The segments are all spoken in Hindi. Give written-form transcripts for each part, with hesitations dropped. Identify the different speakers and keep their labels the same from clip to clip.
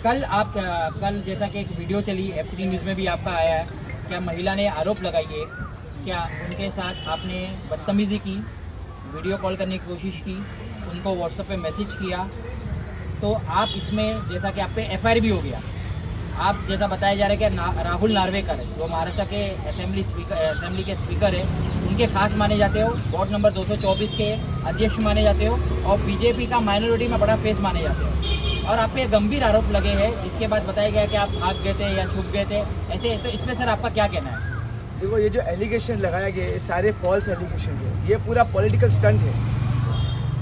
Speaker 1: कल जैसा कि एक वीडियो चली F3 न्यूज़ में भी आपका आया है, क्या महिला ने आरोप लगाई है क्या उनके साथ आपने बदतमीज़ी की, वीडियो कॉल करने की कोशिश की, उनको व्हाट्सएप पे मैसेज किया, तो आप इसमें जैसा कि आप पे FIR भी हो गया। आप जैसा बताया जा रहा है कि राहुल नार्वेकर जो महाराष्ट्र के असेंबली के स्पीकर है, उनके खास माने जाते हो, वार्ड नंबर 224 के अध्यक्ष माने जाते हो और बीजेपी का माइनॉरिटी में बड़ा फेस माने जाते हो, और आप पे गंभीर आरोप लगे हैं। इसके बाद बताया गया कि आप भाग गए थे या छुप गए थे ऐसे, तो इसमें सर आपका क्या कहना है?
Speaker 2: देखो, ये जो एलिगेशन लगाया गया है सारे फॉल्स एलिगेशन है, ये पूरा पॉलिटिकल स्टंट है।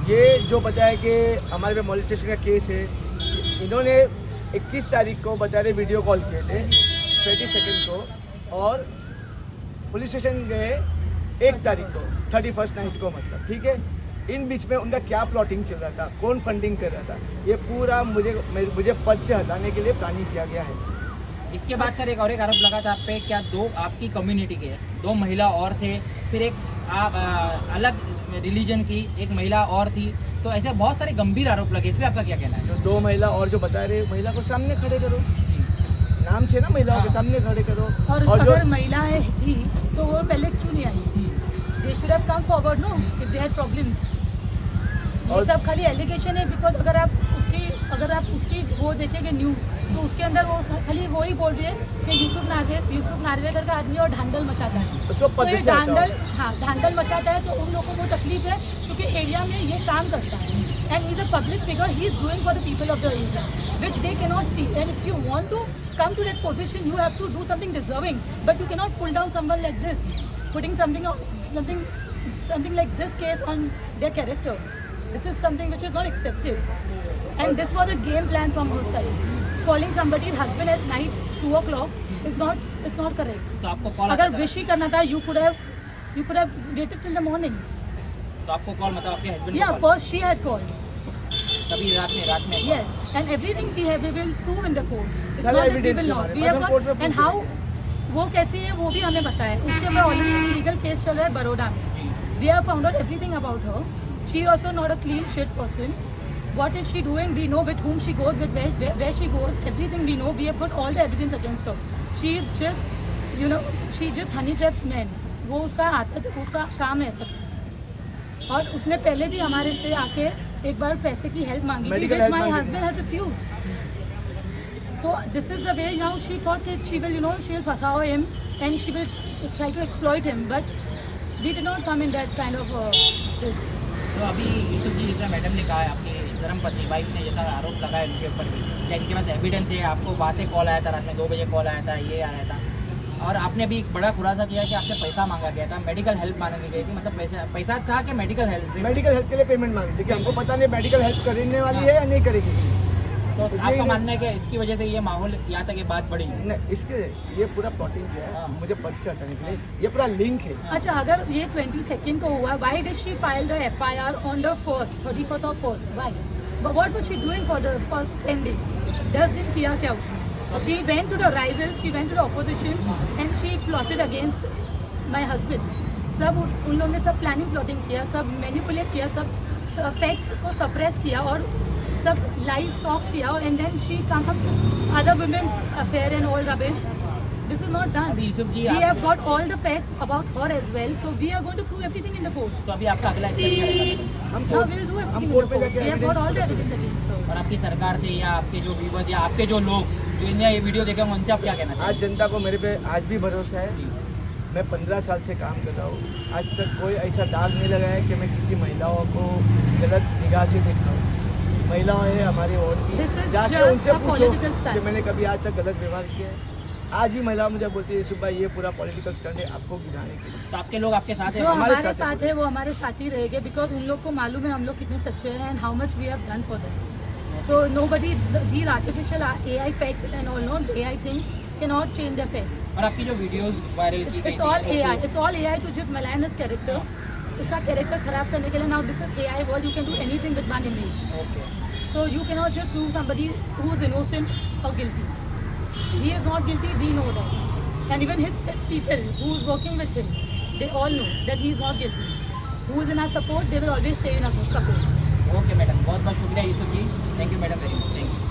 Speaker 2: ये जो बताया कि हमारे पे मॉलेस्टेशन का केस है, इन्होंने 21 तारीख को बता रहे वीडियो कॉल किए थे 30 सेकंड को, और पुलिस स्टेशन गए 1 तारीख को 31st नाइट को, मतलब ठीक है। इन बीच में उनका क्या प्लॉटिंग चल रहा था, कौन फंडिंग कर रहा था, ये पूरा मुझे पद से हटाने के लिए प्लानिंग किया गया है।
Speaker 1: इसके बाद सर एक और आरोप लगा था आप पे, क्या 2 आपकी कम्युनिटी के 2 महिला और थे, फिर एक अलग रिलीजन की एक महिला और थी, तो ऐसे बहुत सारे गंभीर आरोप लगे, इस पर आपका क्या कहना है?
Speaker 2: तो 2 महिला और जो बता रहे, महिला को सामने खड़े करो, नाम छे ना महिलाओं के सामने खड़े करो।
Speaker 3: और अगर महिलाएं थी तो वो पहले क्यों नहीं आई? They should have come forward no if they had problems. ये सब खाली एलिगेशन है, बिकॉज अगर आप उसकी वो देखेंगे न्यूज़, तो उसके अंदर वो खाली वो ही बोल रही है कि यूसुफ नार्वेकर का आदमी और धांधल मचाता है।
Speaker 2: उसको
Speaker 3: तो ये धांधल मचाता है, तो उन लोगों को तकलीफ है क्योंकि एरिया में ये काम करता है, and he is a public figure, he is doing for the people of the area which they cannot see, and if you want to come to that position you have to do something deserving, but you cannot pull down someone like this, putting something like this case on their character. This is something which is not accepted, and this was a game plan from her side. Calling somebody's husband at night 2 o'clock is not, it's not correct.
Speaker 1: तो आपको कॉल
Speaker 3: अगर विश ही करना था, you could have waited till the morning.
Speaker 1: तो आपको कॉल मतलब आपके husband
Speaker 3: Yeah, first she had called.
Speaker 1: तभी रात में
Speaker 3: Yes, and everything we will prove in the court. It's
Speaker 2: सारे
Speaker 3: not that we
Speaker 2: evidence
Speaker 3: will
Speaker 2: हमारे
Speaker 3: not. We
Speaker 2: पास,
Speaker 3: have
Speaker 2: हम
Speaker 3: got,
Speaker 2: court में
Speaker 3: and
Speaker 2: prove
Speaker 3: how वो कैसी है वो भी हमें बताया। उसके ऊपर ऑलरेडी एक लीगल केस चल रहा है बड़ौदा में। We have found out everything about her. She also not a clean shit person. What is she doing? We know with whom she goes, with where she goes. Everything we know. We have got all the evidence against her. She is just, she just honey traps men. वो उसका काम है सब। और उसने पहले भी हमारे से आके एक बार पैसे की हेल्प मांगी थी, which my husband had refused. So this is the way now she thought that she will, she will फंसाओ him and she will try to exploit him, but we did not come in that kind of this.
Speaker 1: तो अभी यूसुफ जी जैसा मैडम ने कहा है, आपकी धर्मपत्नी वाइफ ने जैसा आरोप लगाया उनके ऊपर भी, क्या इनके पास एविडेंस है? आपको वहाँ से कॉल आया था, रात में 2 बजे कॉल आया था, ये आया था, और आपने अभी एक बड़ा खुलासा किया कि आपसे पैसा मांगा गया था, मेडिकल हेल्प मांगी गई थी, मतलब पैसा था कि मेडिकल हेल्प
Speaker 2: के लिए पेमेंट मांगी थी, कि हमको पता नहीं मेडिकल हेल्प करने वाली है या नहीं करेगी।
Speaker 1: तो आपका मानना है कि इसकी वजह से ये माहौल यहाँ तक ये बात बढ़ी?
Speaker 2: नहीं, इसके ये पूरा प्लॉटिंग किया है मुझे पद से हटाने के लिए, ये पूरा लिंक है।
Speaker 3: अच्छा, अगर ये 22 को हुआ, why did she file the FIR on the 31st of 1st? Why? But what was she doing for the first 10 days? 10 दिन किया क्या उसने? She went to the rivals, she went to the opposition, and she plotted against my husband. सब उन लोगों ने सब प्लानिंग किया, सब मैनिपुलेट किया, सब फैक्ट्स को सप्रेस किया और सब लाइव टॉक्स किया, and then she come up with other women's affair and all rubbish. This is not done. We have got all the facts about her as well, so we are going to prove everything in the court.
Speaker 1: तो अभी आपका अगला step
Speaker 3: Now we will do everything in the court. We have got all the evidence against her.
Speaker 1: और आपकी सरकार से या आपके जो व्यूअर्स या आपके जो लोग जो इन्हें ये वीडियो देखेंगे उनसे आप क्या कहना चाहिए?
Speaker 2: आज जनता को मेरे पे आज भी भरोसा है। मैं 15 साल से काम कर रहा हूँ, आज तक कोई ऐसा दाग नहीं लगा है कि मैं किसी महिलाओं को गलत निगाह से देख रहा हूँ। महिलाएं हैं हमारी और की, जाके उनसे पूछो कि मैंने कभी आज तक गलत व्यवहार किया है। आज भी महिला मुझे बोलती है सुबह ये पूरा पॉलिटिकल स्टंट है आपको गिराने के लिए।
Speaker 1: तो आपके लोग आपके साथ हैं?
Speaker 3: जो हमारे साथ है वो हमारे साथ ही रहेंगे, बिकॉज उन लोग को मालूम है हम लोग कितने सच्चे हैं and how much we have done for them. So nobody, these artificial AI facts and all, not AI things cannot change the facts.
Speaker 1: और आपकी जो वीडियोस वायरल की गई,
Speaker 3: it's all AI to just malign his character. उसका कैरेक्टर खराब करने के लिए, now this is AI world, you can do anything with one image.
Speaker 1: Okay.
Speaker 3: So you cannot just prove somebody who is innocent or guilty. He is not guilty, we know that. And even his people who is working with him, they all know that he is not guilty. Who is in our support, they will always stay in our support.
Speaker 1: Okay madam, बहुत बहुत शुक्रिया Yusuf ji, thank you madam, very much, thank you.